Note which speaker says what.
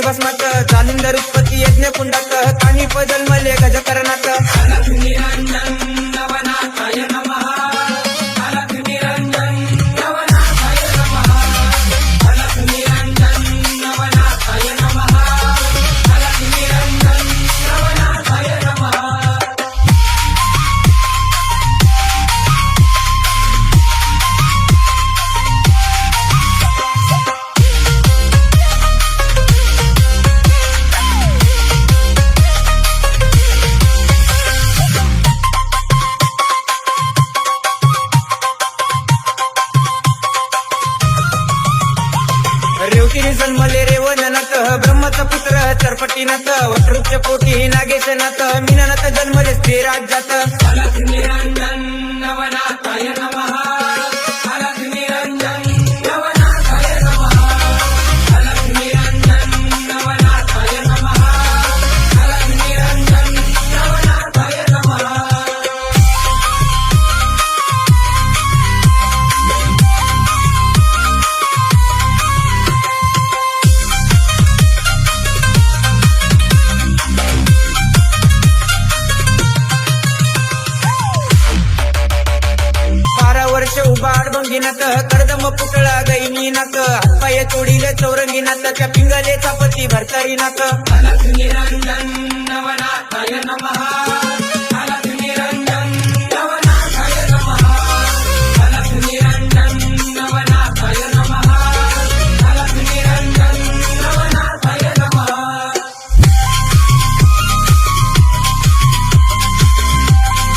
Speaker 1: भस्मात जालिंदर उत्पत्ती यज्ञ कुंडात काही पदल मले गजकरणात रेवतीने जन्मले रेवणनाथ ब्रह्मचा पुत्र चरपटीनाथ वटरूपच्या पोटी नागेशनाथ मीनानाथ जन्मले स्त्री राज्यात
Speaker 2: निरंजन नवनाथाय नमः अलग निरंजन नवनाथाय नमः अलग निरंजन नवनाथाय नमः अलग निरंजन नवनाथाय नमः
Speaker 1: उबाड भंगीनाथ कर्दम पुतळा गैनीनाथ हातपाय तोडीले चौरंगीनाथ त्या पिंगलेचा पती भरतारीनाथ
Speaker 2: अलग निरंजन नवनाथाय नमः